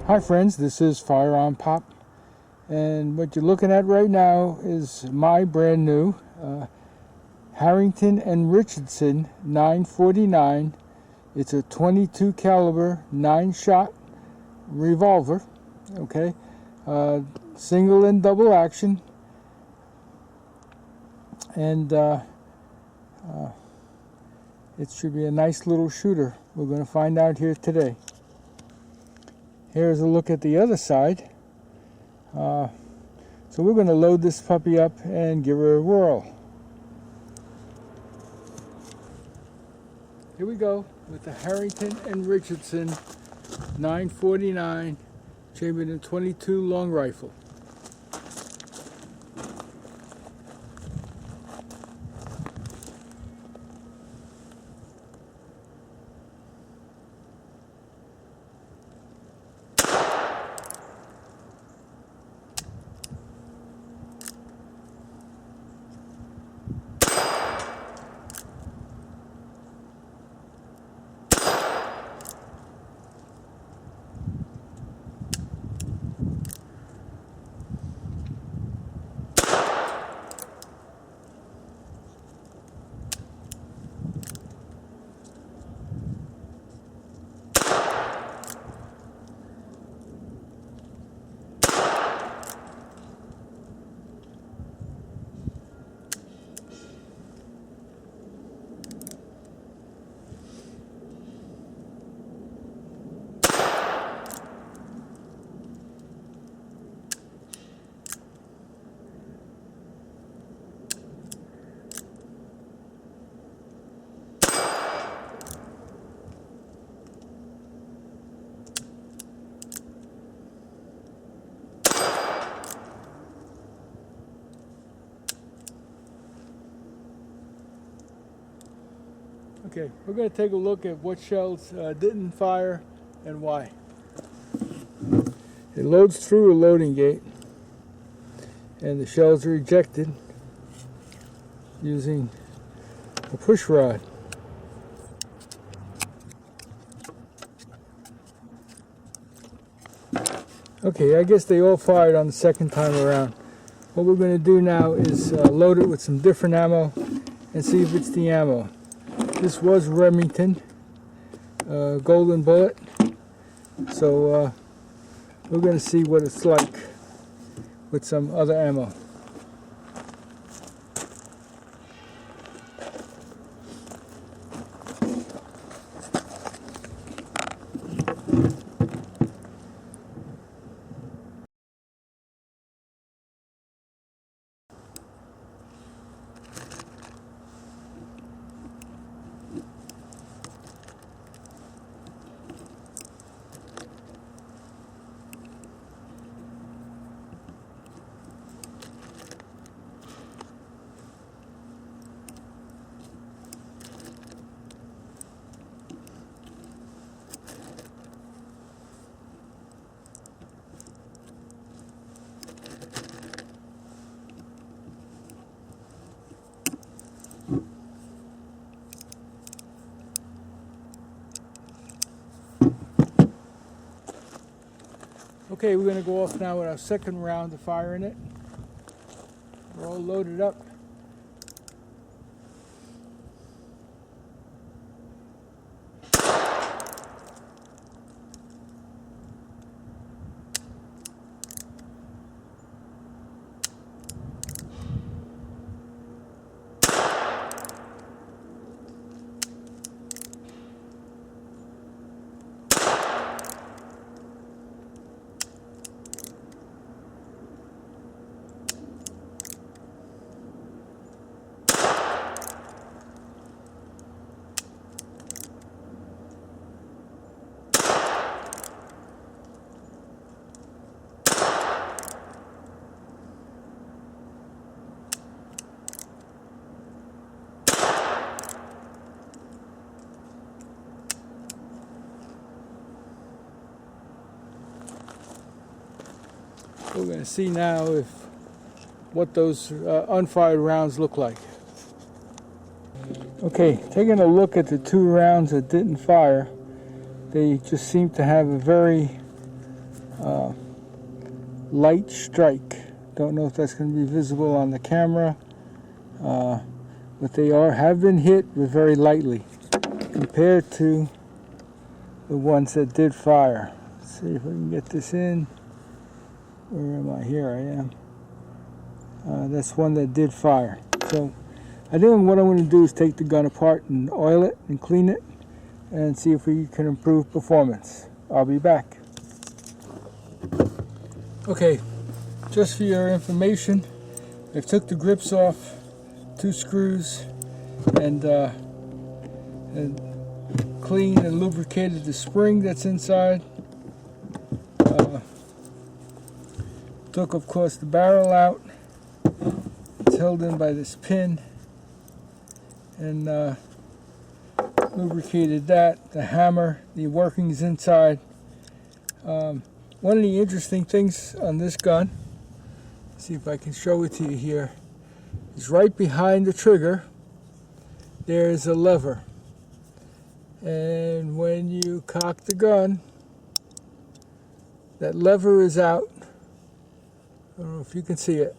Hi friends, this is FirearmPop, and what you're looking at right now is my brand new Harrington & Richardson 949. It's a 22 caliber 9-shot revolver, okay, single and double action, and it should be a nice little shooter. We're going to find out here today. Here's a look at the other side. So we're going to load this puppy up and give her a whirl. Here we go with the Harrington & Richardson 949 chambered in .22 long rifle. Okay, we're going to take a look at what shells didn't fire and why. It loads through a loading gate, and the shells are ejected using a push rod. Okay, I guess they all fired on the second time around. What we're going to do now is load it with some different ammo and see if it's the ammo. This was Remington golden bullet, so we're going to see what it's like with some other ammo. Okay, we're going to go off now with our second round of firing it. We're all loaded up. We're going to see now what those unfired rounds look like. Okay, taking a look at the 2 rounds that didn't fire, they just seem to have a very light strike. Don't know if that's going to be visible on the camera, but they have been hit, but very lightly compared to the ones that did fire. Let's see if we can get this in. Where am I? Here I am. That's one that did fire. So I think what I'm going to do is take the gun apart and oil it and clean it and see if we can improve performance. I'll be back. Okay, just for your information, I took the grips off, 2 screws, and cleaned and lubricated the spring that's inside. Took, of course, the barrel out. It's held in by this pin, and lubricated that, the hammer, the workings inside. One of the interesting things on this gun, see if I can show it to you here, is right behind the trigger there's a lever, and when you cock the gun, that lever is out. I don't know if you can see it,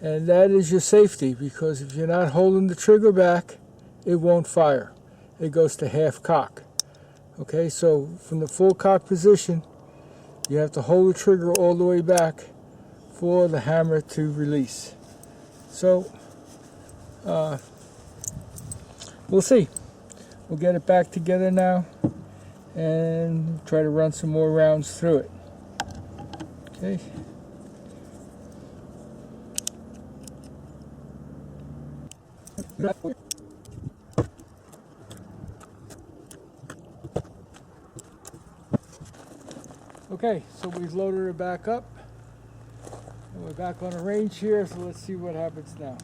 and that is your safety, because if you're not holding the trigger back, it won't fire. It goes to half cock. Okay, so from the full cock position, you have to hold the trigger all the way back for the hammer to release. So we'll see. We'll get it back together now and try to run some more rounds through it. Okay. Okay, so we've loaded it back up, and we're back on the range here, so let's see what happens now.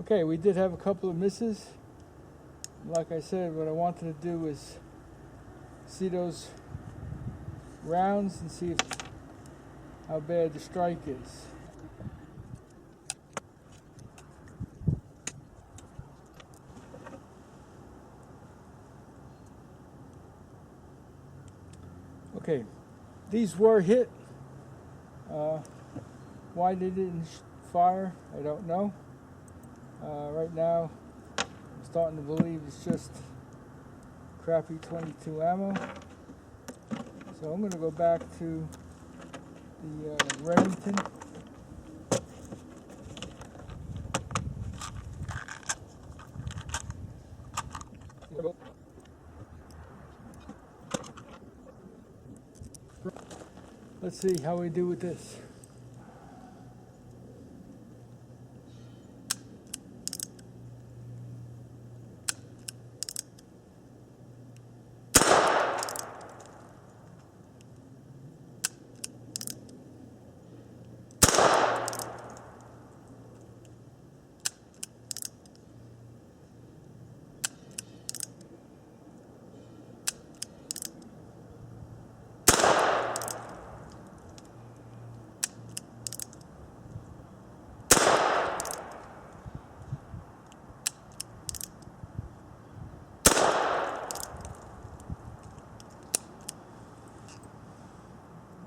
Okay, we did have a couple of misses. Like I said, what I wanted to do is see those rounds and see how bad the strike is. Okay, these were hit. Why they didn't fire, I don't know. Right now, I'm starting to believe it's just crappy 22 ammo. So I'm going to go back to the Remington. Let's see how we do with this.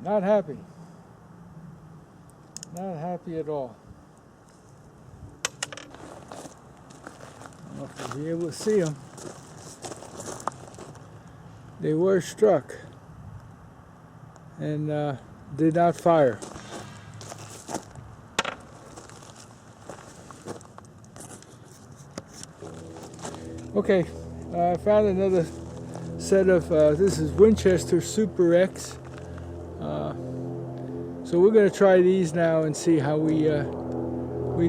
Not happy. Not happy at all. I don't know if you'll be able to see them. They were struck and did not fire. Okay, I found another set of, this is Winchester Super X. So we're going to try these now and see how we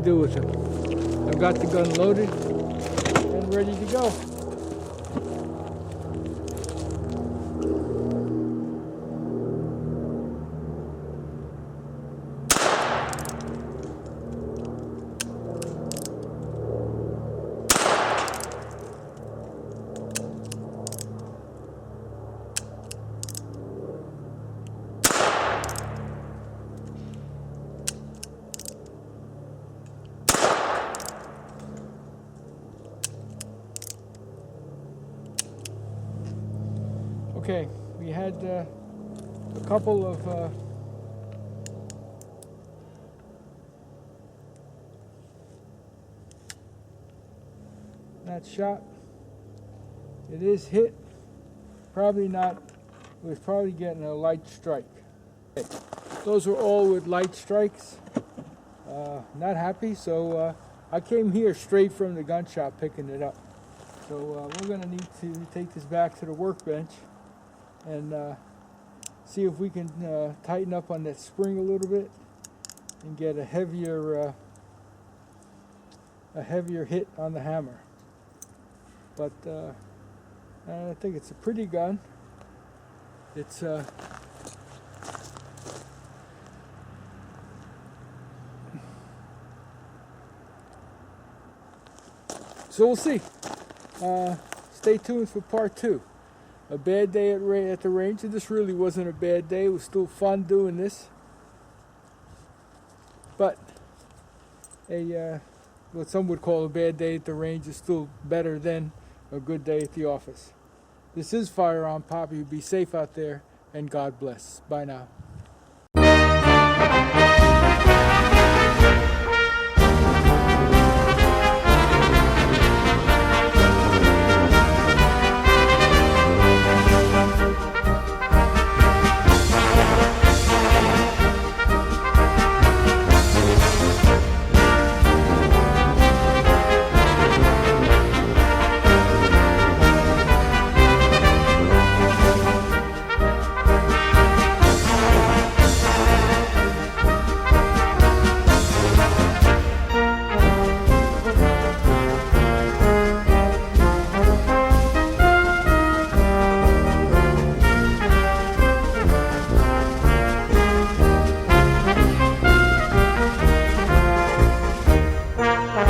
do with them. I've got the gun loaded and ready to go. Okay, we had a couple of that shot. It is hit. Probably not. It was probably getting a light strike. Okay. Those were all with light strikes. Not happy, so I came here straight from the gun shop picking it up. So we're going to need to take this back to the workbench and see if we can tighten up on that spring a little bit and get a heavier hit on the hammer. But I think it's a pretty gun. It's so we'll see. Stay tuned for part 2. A bad day at the range. This really wasn't a bad day. It was still fun doing this. But what some would call a bad day at the range is still better than a good day at the office. This is FirearmPop. You be safe out there, and God bless. Bye now.